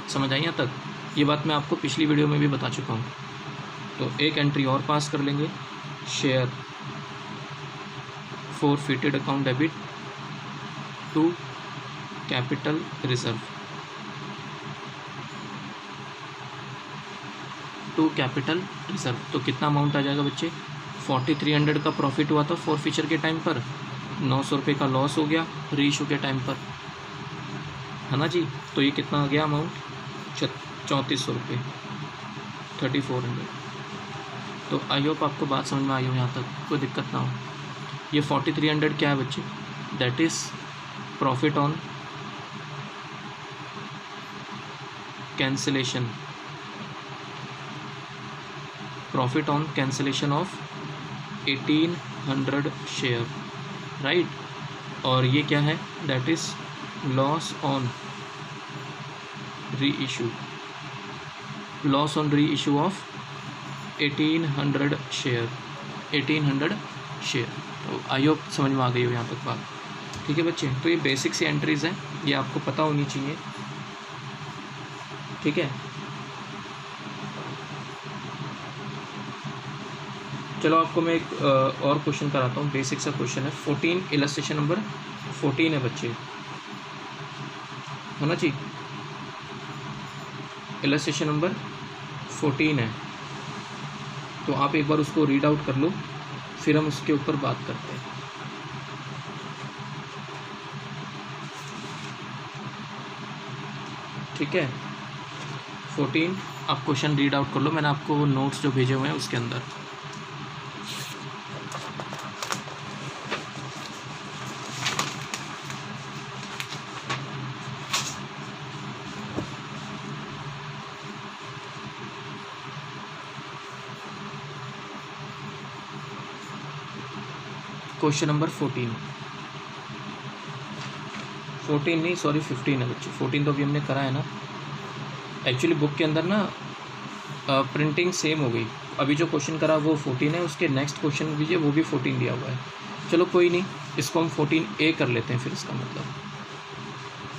समझ आई यहाँ तक? ये बात मैं आपको पिछली वीडियो में भी बता चुका हूँ। तो एक एंट्री और पास कर लेंगे, share forfeited account debit to capital reserve. To capital reserve. तो कितना अमाउंट आ जाएगा बच्चे, 4300 का प्रॉफिट हुआ था फोरफीचर के टाइम पर, 900 रुपये का लॉस हो गया री इशू के टाइम पर, है ना जी। तो ये कितना आ गया अमाउंट, 3400 रुपये, 3400। तो आई होप आपको बात समझ में आई हो, यहाँ तक कोई दिक्कत ना हो। ये 4300 क्या है बच्चे, that is profit on cancellation, profit on cancellation of 1800 share, right. और ये क्या है, दैट इज़ लॉस ऑन री इशू, लॉस ऑन री इशू ऑफ 1800 शेयर, 1800 शेयर। तो आई होप समझ में आ गई हो यहाँ तक बात, ठीक है बच्चे। तो ये बेसिक सी एंट्रीज़ हैं, ये आपको पता होनी चाहिए, ठीक है। चलो आपको मैं एक और क्वेश्चन कराता हूँ, बेसिक सा क्वेश्चन है। 14 इलस्ट्रेशन नंबर 14 है बच्चे, है ना जी। इलस्ट्रेशन नंबर 14 है, तो आप एक बार उसको रीड आउट कर लो, फिर हम उसके ऊपर बात करते हैं। ठीक है, 14 आप क्वेश्चन रीड आउट कर लो, मैंने आपको नोट्स जो भेजे हुए हैं उसके अंदर। क्वेश्चन नंबर 14 नहीं सॉरी 15 है बच्चे, 14 तो अभी हमने करा है ना। एक्चुअली बुक के अंदर ना प्रिंटिंग सेम हो गई, अभी जो क्वेश्चन करा वो 14 है, उसके नेक्स्ट क्वेश्चन दीजिए वो भी 14 दिया हुआ है। चलो कोई नहीं, इसको हम 14A कर लेते हैं फिर, इसका मतलब,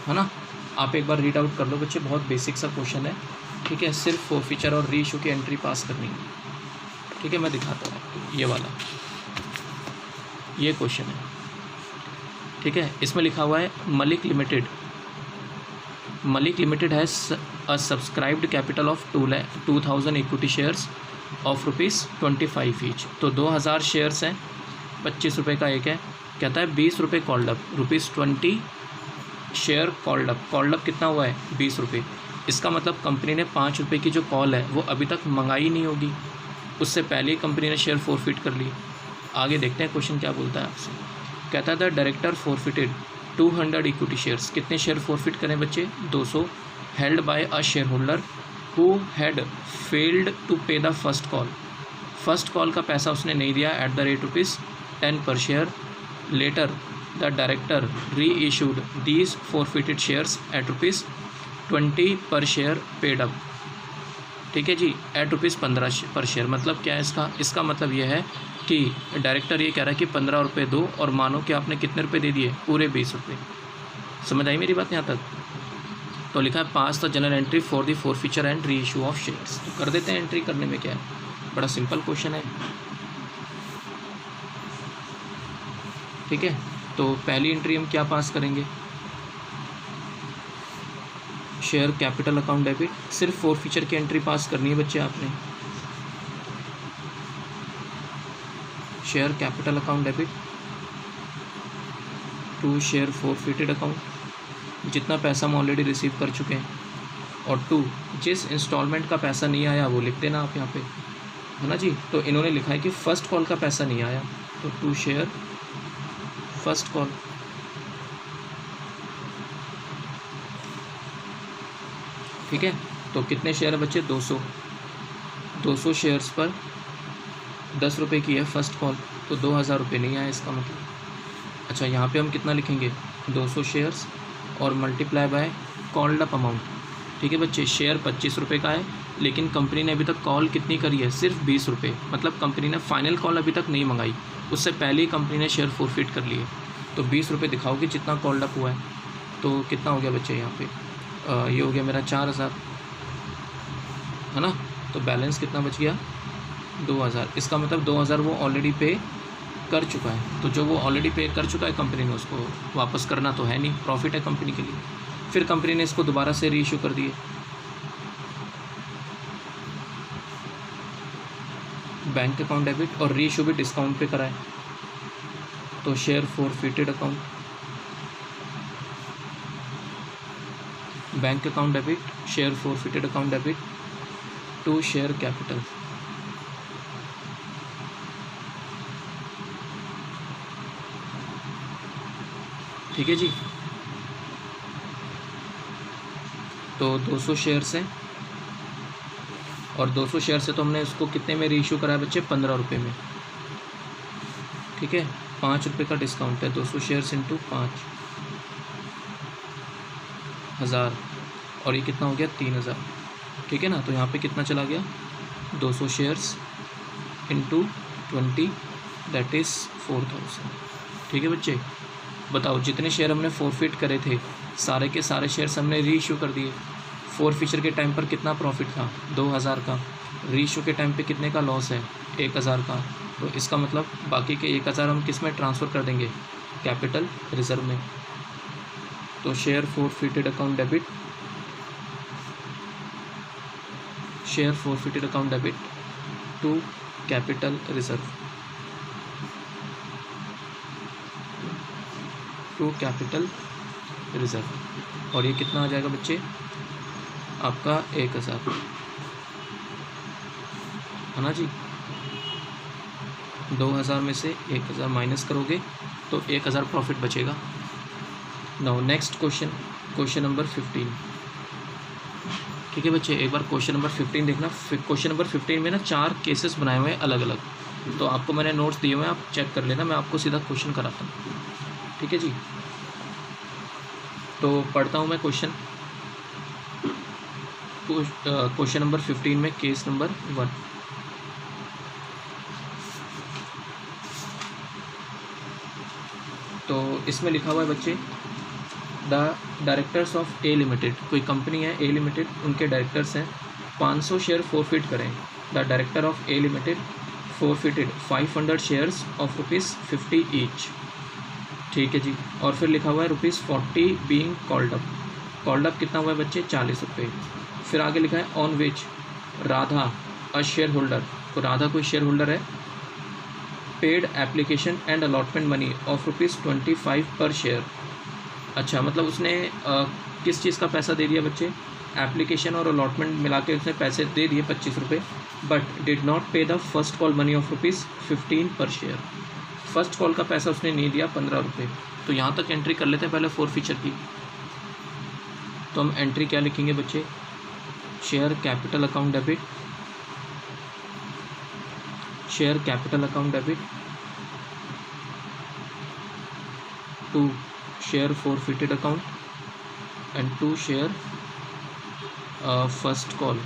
है ना। आप एक बार रीड आउट कर लो बच्चे, बहुत बेसिक सा क्वेश्चन है, ठीक है। सिर्फ फोरफीचर और री इशू की एंट्री पास करनी है, ठीक है। मैं दिखाता हूँ आपको ये वाला, ये क्वेश्चन है, ठीक है। इसमें लिखा हुआ है Malik limited has a subscribed capital of 2000 equity shares of ₹25 each. तो 2000 शेयर्स हैं, 25 रुपये का एक है। कहता है 20 रुपये called up, ₹20 share called up. Called up कितना हुआ है, 20 रुपये। इसका मतलब कंपनी ने 5 रुपये की जो कॉल है वो अभी तक मंगाई नहीं होगी, उससे पहले ही कंपनी ने शेयर फोरफिट कर ली। आगे देखते हैं क्वेश्चन क्या बोलता है आपसे। कहता है the director forfeited 200 equity shares. कितने शेयर फोरफिट करें बच्चे, 200। Held by a share holder who had failed to pay the first call. First call का पैसा उसने नहीं दिया एट द रेट ₹10 पर शेयर। लेटर द डायरेक्टर री issued these forfeited shares at ₹20 पर शेयर पेड अप, ठीक है जी, एट ₹15 पर शेयर। मतलब क्या है इसका मतलब यह है कि डायरेक्टर ये कह रहा है कि 15 रुपये दो और मानो कि आपने कितने रुपए दे दिए, पूरे 20 रुपये। समझ आई मेरी बात यहाँ तक। तो लिखा है pass the general entry for the forfeiture and reissue of shares. तो कर देते हैं एंट्री, करने में क्या है, बड़ा सिंपल क्वेश्चन है, ठीक है। तो पहली एंट्री हम क्या पास करेंगे, शेयर कैपिटल अकाउंट डेबिट। सिर्फ फोरफीचर की एंट्री पास करनी है बच्चे आपने। Share capital account debit to share forfeited account, जितना पैसा हम ऑलरेडी रिसीव कर चुके हैं, और टू जिस इंस्टॉलमेंट का पैसा नहीं आया वो लिख देना आप यहाँ पे, है ना जी। तो इन्होंने लिखा है कि फ़र्स्ट कॉल का पैसा नहीं आया, तो टू शेयर फर्स्ट कॉल, ठीक है। तो कितने शेयर है बच्चे, 200। 200 शेयर्स पर 10 रुपये की है फर्स्ट कॉल, तो 2000 रुपये नहीं आया इसका मतलब। अच्छा, यहाँ पे हम कितना लिखेंगे, 200 शेयर्स और multiply by called up amount, ठीक है बच्चे। शेयर 25 रुपये का है, लेकिन कंपनी ने अभी तक कॉल कितनी करी है, सिर्फ 20 रुपये। मतलब कंपनी ने फाइनल कॉल अभी तक नहीं मंगाई, उससे पहले ही कंपनी ने शेयर फोरफिट कर लिए। तो 20 रुपये दिखाओगे जितना कॉल्ड अप हुआ है, तो कितना हो गया बच्चे यहाँ पे, ये हो गया मेरा 4000, है ना। तो बैलेंस कितना बच गया, 2000। इसका मतलब 2000 वो ऑलरेडी पे कर चुका है। तो जो वो ऑलरेडी पे कर चुका है कंपनी ने, उसको वापस करना तो है नहीं, प्रॉफिट है कंपनी के लिए। फिर कंपनी ने इसको दोबारा से री इशू कर दिए, बैंक अकाउंट डेबिट, और री इशू भी डिस्काउंट पे कराए, तो share forfeited account, bank account debit, share forfeited account debit to share capital. ठीक है जी। तो 200 शेयर्स हैं, और 200 शेयर से तो हमने इसको कितने में रीइशू कराया बच्चे? 15 रुपये में। ठीक है, 5 रुपये का डिस्काउंट है, 200 शेयर्स इंटू 5,000, और ये कितना हो गया? 3,000। ठीक है ना, तो यहाँ पे कितना चला गया? 200 शेयर्स इंटू 20, दैट इज़ 4,000। ठीक है बच्चे, बताओ जितने शेयर हमने फॉरफिट करे थे सारे के सारे शेयर्स हमने री इशू कर दिए। फॉरफिचर के टाइम पर कितना प्रॉफिट था? 2,000 का। री इशू के टाइम पे कितने का लॉस है? 1,000 का। तो इसका मतलब बाकी के 1,000 हम किस में ट्रांसफ़र कर देंगे? कैपिटल रिजर्व में। तो share forfeited account debit, share forfeited account debit to capital reserve, to capital reserve. और ये कितना आ जाएगा बच्चे? आपका 1,000, है ना जी। 2,000 में से 1,000 माइनस करोगे तो 1,000 प्रॉफिट बचेगा। Now next question, question number 15। ठीक है बच्चे, एक बार क्वेश्चन नंबर 15 देखना। क्वेश्चन नंबर 15 में ना 4 केसेस बनाए हुए हैं अलग अलग, तो आपको मैंने नोट्स दिए हुए हैं, आप चेक कर लेना, मैं आपको सीधा क्वेश्चन कराता हूँ। ठीक है जी, तो पढ़ता हूँ मैं क्वेश्चन। क्वेश्चन नंबर 15 में केस नंबर 1। तो इसमें लिखा हुआ है बच्चे, the directors of A limited, कोई कंपनी है ए लिमिटेड, उनके डायरेक्टर्स हैं, 500 शेयर फॉरफिट करें। The director of A limited forfeited 500 shares of ₹50 each. ठीक है जी, और फिर लिखा हुआ है ₹40 being called up. Called up कितना हुआ है बच्चे? 40 रुपये। फिर आगे लिखा है on which Radha a share holder, तो राधा कोई शेयर होल्डर है, paid application and allotment money of ₹25 पर शेयर। अच्छा, मतलब उसने किस चीज़ का पैसा दे दिया बच्चे? एप्लीकेशन और अलॉटमेंट मिला के उसने पैसे दे दिए 25 रुपये, बट डिड नॉट पे the first call money of ₹15 पर शेयर। फर्स्ट कॉल का पैसा उसने नहीं दिया, 15 रुपये। तो यहाँ तक एंट्री कर लेते हैं पहले फॉरफिचर की। तो हम एंट्री क्या लिखेंगे बच्चे? Share capital account debit, share capital account debit to share forfeited account and to share first call,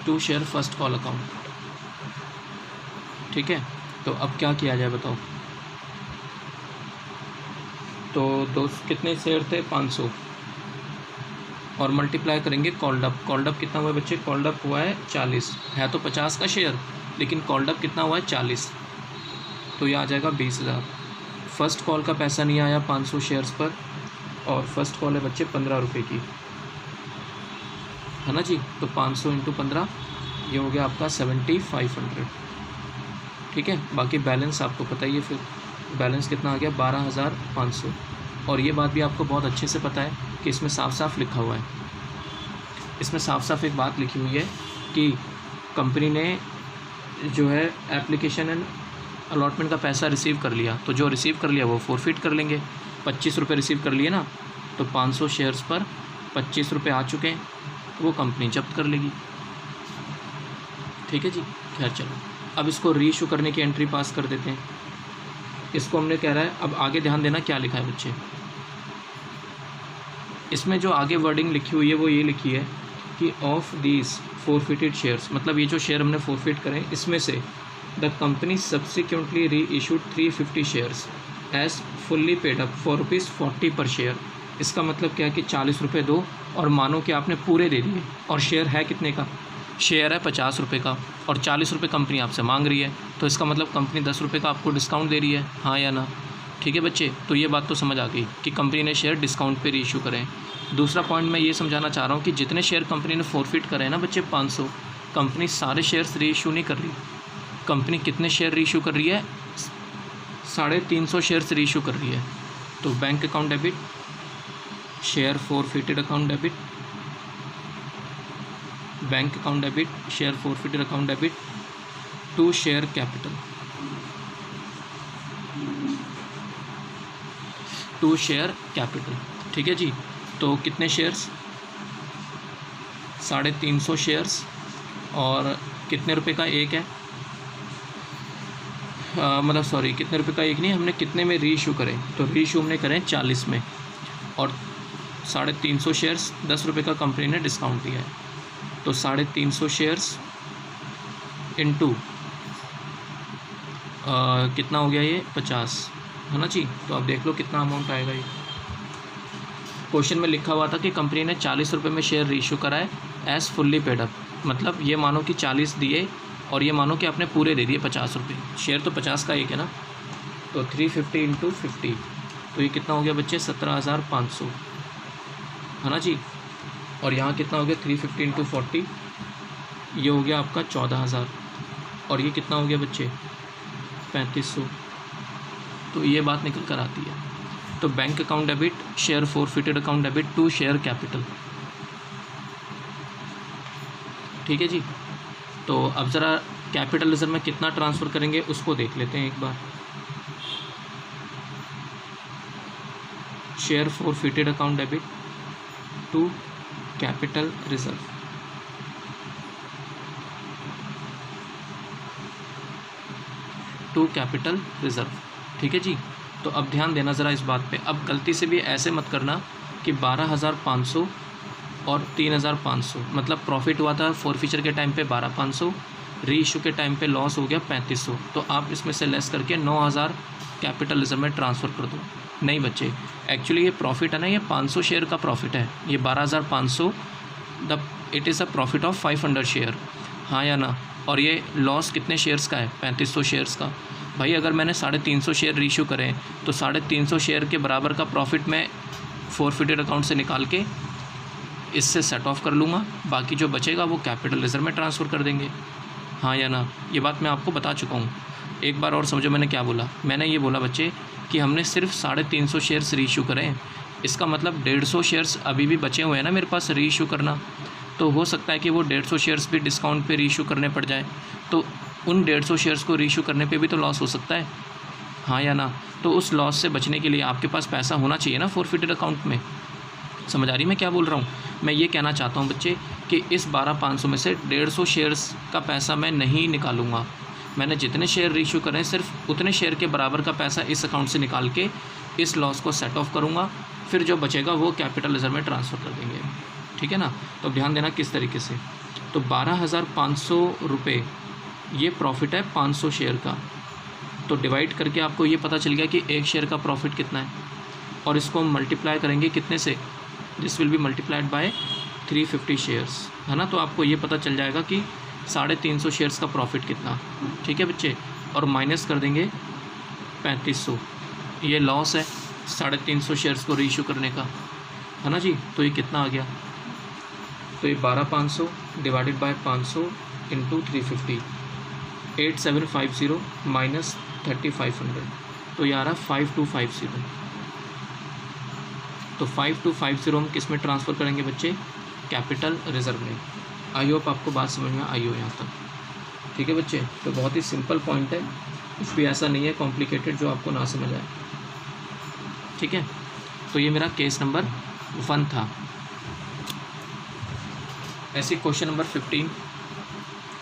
to share first call account. ठीक है, तो अब क्या किया जाए बताओ? तो कितने शेयर थे? 500, और मल्टीप्लाई करेंगे कॉल्ड अप। कॉल्ड अप कितना हुआ है बच्चे? कॉल्ड अप हुआ है 40, है तो 50 का शेयर, लेकिन कॉल्ड अप कितना हुआ है? 40, तो ये आ जाएगा 20,000। फर्स्ट कॉल का पैसा नहीं आया 500 शेयर्स पर, और फर्स्ट कॉल है बच्चे 15 रुपये की, है ना जी। तो 500 इंटू 15, ये हो गया आपका 7,500। ठीक है, बाकी बैलेंस आपको पता ही है, फिर बैलेंस कितना आ गया? 12,500। और ये बात भी आपको बहुत अच्छे से पता है कि इसमें साफ साफ लिखा हुआ है, इसमें साफ साफ एक बात लिखी हुई है कि कंपनी ने जो है एप्लीकेशन एंड अलॉटमेंट का पैसा रिसीव कर लिया, तो जो रिसीव कर लिया वो फॉरफिट कर लेंगे। 25 रुपये रिसीव कर लिए ना, तो 500 शेयर्स पर 25 रुपये आ चुके हैं, वो कंपनी जब्त कर लेगी। ठीक है जी, खैर चलो, अब इसको रीइशू करने की एंट्री पास कर देते हैं। इसको हमने कह रहा है, अब आगे ध्यान देना क्या लिखा है बच्चे। इसमें जो आगे वर्डिंग लिखी हुई है वो ये लिखी है कि ऑफ दीज फॉरफिटेड शेयर्स, मतलब ये जो शेयर हमने फॉरफिट करें इसमें से the company subsequently reissued 350 shares as fully paid up for ₹40 per share. इसका मतलब क्या है कि 40 रुपये दो और मानो कि आपने पूरे दे दिए, और शेयर है कितने का? शेयर है 50 रुपये का, और 40 रुपये कंपनी आपसे मांग रही है, तो इसका मतलब कंपनी 10 रुपये का आपको डिस्काउंट दे रही है, हाँ या ना? ठीक है बच्चे, तो ये बात तो समझ आ गई कि कंपनी ने शेयर डिस्काउंट पे रीइशू करें। दूसरा पॉइंट मैं ये समझाना चाह रहा हूँ कि जितने शेयर कंपनी ने फॉरफिट करे हैं ना बच्चे 500, कंपनी सारे शेयर्स रीइशू नहीं कर रही। कंपनी कितने शेयर रीइशू कर रही है? 350 शेयर्स रीइशू कर रही है। तो bank account debit, share forfeited account debit, bank account debit, share forfeited account debit to share capital, to share capital. ठीक है जी। तो कितने शेयर्स? 350 शेयर्स, और कितने रुपए का एक है? मतलब सॉरी, कितने रुपए का एक नहीं, हमने कितने में रीइशू करें? तो रीइशू हमने करें 40 में, और 350 शेयर्स 10 रुपये का कंपनी ने डिस्काउंट दिया है। तो 350 शेयर्स इंटू कितना हो गया ये? 50, है ना जी। तो अब देख लो कितना अमाउंट आएगा ये। क्वेश्चन में लिखा हुआ था कि कंपनी ने 40 रुपये में शेयर रीइशू कराए एज़ फुल्ली पेड अप, मतलब ये मानो कि 40 दिए और ये मानो कि आपने पूरे दे दिए 50 रुपये। शेयर तो 50 का एक है ना, तो 350 इंटू 50, तो ये कितना हो गया बच्चे? 17,500, है ना जी। और यहाँ कितना हो गया? 350 इंटू 40, ये हो गया आपका 14,000, और ये कितना हो गया बच्चे? 3500। तो ये बात निकल कर आती है। तो bank account debit, share forfeited account debit to share capital. ठीक है जी। तो अब ज़रा कैपिटल रिजर्व में कितना ट्रांसफ़र करेंगे उसको देख लेते हैं एक बार। Share forfeited account debit to capital reserve, to capital reserve. ठीक है जी। तो अब ध्यान देना ज़रा इस बात पे। अब गलती से भी ऐसे मत करना कि 12,500 और 3,500, मतलब प्रॉफिट हुआ था फॉरफिचर के टाइम पे 12,500, रीइशू के टाइम पे लॉस हो गया 3,500, तो आप इसमें से लेस करके 9,000 कैपिटल रिजर्व में ट्रांसफ़र कर दो। नहीं बच्चे, एक्चुअली ये प्रॉफिट है ना, ये 500 शेयर का प्रॉफिट है। ये 12,500 it is a profit of 500 share, हाँ या ना। और ये लॉस कितने शेयर्स का है? 3,500 शेयर्स का। भाई अगर मैंने 350 शेयर रीइशू करें तो 350 शेयर के बराबर का प्रॉफिट मैं फॉरफिटेड अकाउंट से निकाल के इससे सेट ऑफ कर लूँगा, बाकी जो बचेगा वो कैपिटल रिजर्व में ट्रांसफ़र कर देंगे, हाँ या ना। ये बात मैं आपको बता चुका हूँ। एक बार और समझो मैंने क्या बोला। मैंने ये बोला बच्चे कि हमने सिर्फ 350 शेयर्स रीइशू करें, इसका मतलब 150 शेयर्स अभी भी बचे हुए हैं ना मेरे पास रीइशू करना। तो हो सकता है कि वो 150 शेयर्स भी डिस्काउंट पे रीइशू करने पड़ जाए, तो उन 150 शेयर्स को रीइशू करने पे भी तो लॉस हो सकता है, हाँ या ना। तो उस लॉस से बचने के लिए आपके पास पैसा होना चाहिए ना फॉरफिटेड अकाउंट में। समझ आ रही मैं क्या बोल रहा हूँ? मैं ये कहना चाहता हूँ बच्चे कि इस 12,500 में से 150 शेयर्स का पैसा मैं नहीं निकालूंगा। मैंने जितने शेयर रीइशू करें सिर्फ उतने शेयर के बराबर का पैसा इस अकाउंट से निकाल के इस लॉस को सेट ऑफ करूँगा, फिर जो बचेगा वो कैपिटल रिजर्व में ट्रांसफ़र कर देंगे। ठीक है ना। तो ध्यान देना किस तरीके से। तो 12,500 रुपये ये प्रॉफिट है 500 शेयर का, तो डिवाइड करके आपको ये पता चल गया कि एक शेयर का प्रॉफिट कितना है, और इसको हम मल्टीप्लाई करेंगे कितने से? This will be multiplied by 350 shares, है ना। तो आपको ये पता चल जाएगा कि 350 शेयर्स का प्रॉफिट कितना। ठीक है बच्चे, और माइनस कर देंगे 3500, ये लॉस है 350 शेयर्स को रीइशू करने का, है ना जी। तो ये कितना आ गया? तो ये 12,500 डिवाइडेड बाय 500 इंटू 350, 8750 माइनस 3500, तो ये आ रहा 5250। तो 5250 हम किस में ट्रांसफ़र करेंगे बच्चे? कैपिटल रिजर्व में। आई होप आपको बात समझ में आई हो यहाँ तक। ठीक है बच्चे, तो बहुत ही सिंपल पॉइंट है, कुछ भी ऐसा नहीं है कॉम्प्लिकेटेड जो आपको ना समझ आए। ठीक है, तो ये मेरा केस नंबर 1 था। ऐसे क्वेश्चन नंबर 15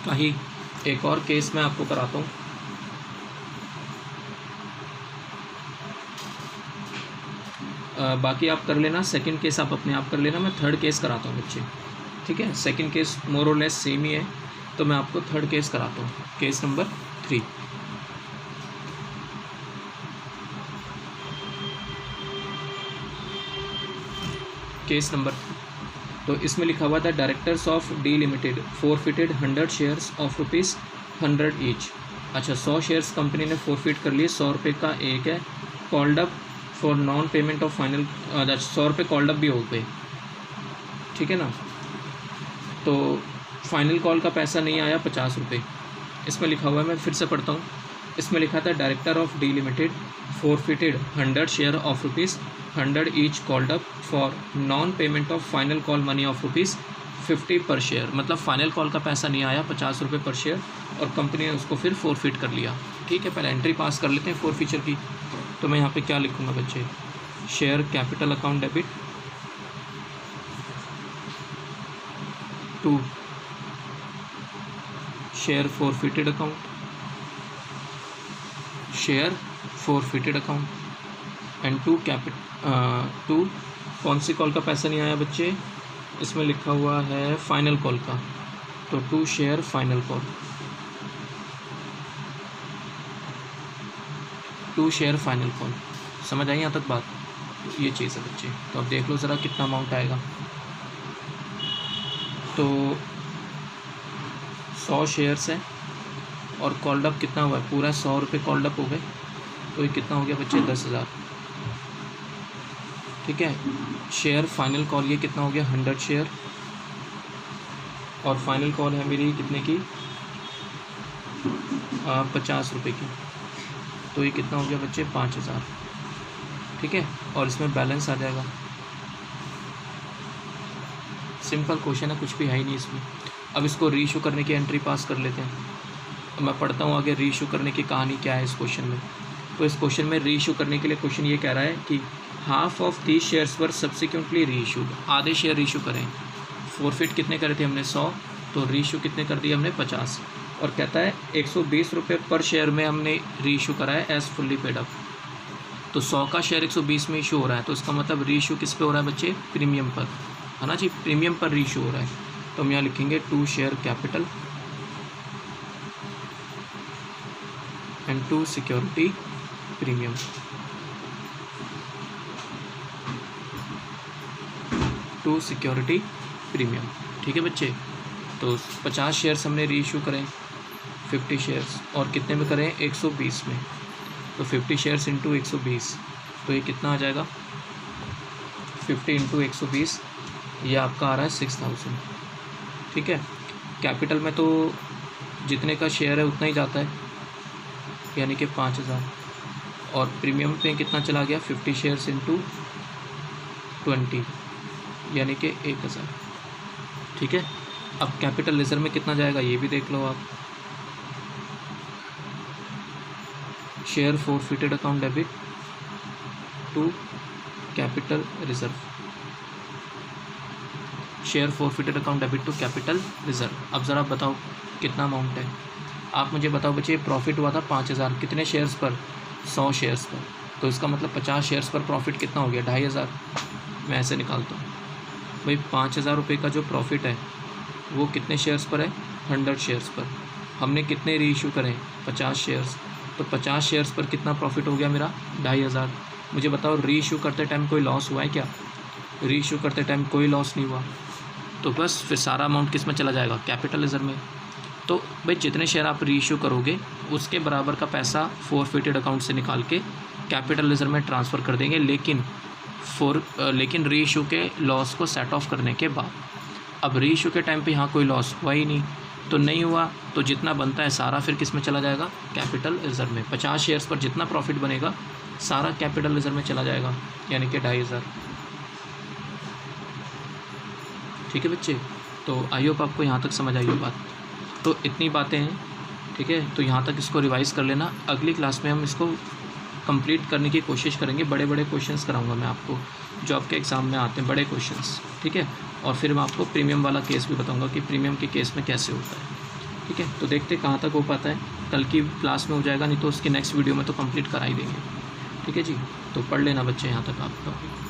का ही एक और केस मैं आपको कराता हूँ। बाकी आप कर लेना, सेकंड केस आप अपने आप कर लेना, मैं थर्ड केस कराता हूँ बच्चे। ठीक है, सेकंड केस मोर और लेस सेम ही है, तो मैं आपको थर्ड केस कराता हूँ, केस नंबर 3। केस नंबर, तो इसमें लिखा हुआ था directors of D limited forfeited 100 shares of ₹100 each. अच्छा, 100 शेयर्स कंपनी ने फॉरफिट कर लिए, 100 रुपये का एक है। Called up for non payment of final, 100 रुपये कॉल्ड अप भी हो गए। ठीक है ना। तो फाइनल कॉल का पैसा नहीं आया 50 रुपये। इसमें लिखा हुआ है, मैं फिर से पढ़ता हूँ। इसमें लिखा था director of D limited forfeited 100 share of ₹100 each called up for non payment of final call money of ₹50 पर शेयर। मतलब फाइनल कॉल का पैसा नहीं आया 50 रुपये पर शेयर और कंपनी ने उसको फिर फोरफिट कर लिया। ठीक है, पहले एंट्री पास कर लेते हैं फोरफीचर की। तो मैं यहाँ पे क्या लिखूँगा बच्चे, share capital account debit to share forfeited account, share forfeited account and to to कौन सी कॉल का पैसा नहीं आया बच्चे, इसमें लिखा हुआ है फाइनल कॉल का, तो to share final call, to share final call. समझ आई यहाँ तक बात? ये चीज़ है बच्चे। तो अब देख लो ज़रा कितना अमाउंट आएगा। तो 100 शेयर्स है और कॉल्ड अप कितना हुआ है, पूरा 100 रुपये कॉल्ड अप हो गए। तो ये कितना हो गया बच्चे, 10,000। ठीक है, शेयर फाइनल कॉल ये कितना हो गया, 100 शेयर, और फाइनल कॉल है मेरी कितने की, 50 रुपये की। तो ये कितना हो गया बच्चे, 5,000। ठीक है, और इसमें बैलेंस आ जाएगा। सिंपल क्वेश्चन है, कुछ भी है ही नहीं इसमें। अब इसको रीइशू करने की एंट्री पास कर लेते हैं। अब मैं पढ़ता हूँ आगे रीइशू करने की कहानी क्या है इस क्वेश्चन में। तो इस क्वेश्चन में रीइशू करने के लिए क्वेश्चन ये कह रहा है कि half of these shares were subsequently reissued, आधे शेयर रीइशू करें। फोरफिट कितने करे थे हमने, 100, तो रीइशू कितने कर दिए हमने, 50। और कहता है 120 रुपये पर शेयर में हमने रीइशू करा है एज फुल्ली पेड अप। तो 100 का शेयर 120 में इशू हो रहा है, तो इसका मतलब रीइशू किस पे हो रहा है बच्चे, प्रीमियम पर, है ना जी, प्रीमियम पर रीइशू हो रहा है। तो हम यहाँ लिखेंगे to share capital and to security premium. To security premium. ठीक है बच्चे, तो 50 शेयर्स हमने रीइशू करें, 50 शेयर्स, और कितने में करें, 120 में। तो 50 शेयर्स इंटू 120, तो ये कितना आ जाएगा, 50 इंटू 120, ये आपका आ रहा है 6000। ठीक है, कैपिटल में तो जितने का शेयर है उतना ही जाता है, यानी कि 5000, और प्रीमियम पे कितना चला गया, 50 शेयर्स इंटू 20, यानी कि 1000। ठीक है, अब कैपिटल रिजर्व में कितना जाएगा ये भी देख लो आप। Share forfeited account debit to capital reserve, share forfeited account debit to capital reserve. अब ज़रा बताओ कितना अमाउंट है, आप मुझे बताओ बच्चे। प्रॉफिट हुआ था 5000, कितने शेयर्स पर, 100 शेयर्स पर। तो इसका मतलब 50 शेयर्स पर प्रॉफिट कितना हो गया, 2500। मैं ऐसे निकालता हूँ भाई, 5000 रुपये का जो प्रॉफिट है वो कितने शेयर्स पर है, 100 शेयर्स पर। हमने कितने रीइशू करें, 50 शेयर्स, तो 50 शेयर्स पर कितना प्रॉफिट हो गया मेरा, 2500। मुझे बताओ रीइशू करते टाइम कोई लॉस हुआ है क्या, रीइशू करते टाइम कोई लॉस नहीं हुआ। तो बस फिर सारा अमाउंट किस में चला जाएगा, कैपिटल रिजर्व में। तो भाई जितने शेयर आप रीइशू करोगे उसके बराबर का पैसा फोरफिटेड अकाउंट से निकाल के कैपिटल रिजर्व में ट्रांसफ़र कर देंगे, लेकिन रीइशू के लॉस को सेट ऑफ करने के बाद। अब रीइशू के टाइम पे यहाँ कोई लॉस हुआ ही नहीं, तो नहीं हुआ, तो जितना बनता है सारा फिर किस में चला जाएगा, कैपिटल रिजर्व में। 50 शेयर्स पर जितना प्रॉफिट बनेगा सारा कैपिटल रिजर्व में चला जाएगा, यानी कि 2500। ठीक है बच्चे, तो आई होप आपको यहाँ तक समझ आई हो बात। तो इतनी बातें हैं, ठीक है, तो यहाँ तक इसको रिवाइज़ कर लेना। अगली क्लास में हम इसको कंप्लीट करने की कोशिश करेंगे। बड़े बड़े क्वेश्चंस कराऊंगा मैं आपको जो आपके एग्ज़ाम में आते हैं, बड़े क्वेश्चंस। ठीक है, और फिर मैं आपको प्रीमियम वाला केस भी बताऊंगा कि प्रीमियम के केस में कैसे होता है। ठीक है, तो देखते कहाँ तक हो पाता है, कल की क्लास में हो जाएगा, नहीं तो उसकी नेक्स्ट वीडियो में तो कंप्लीट करा ही देंगे। ठीक है जी, तो पढ़ लेना बच्चे यहाँ तक आप टॉपिक।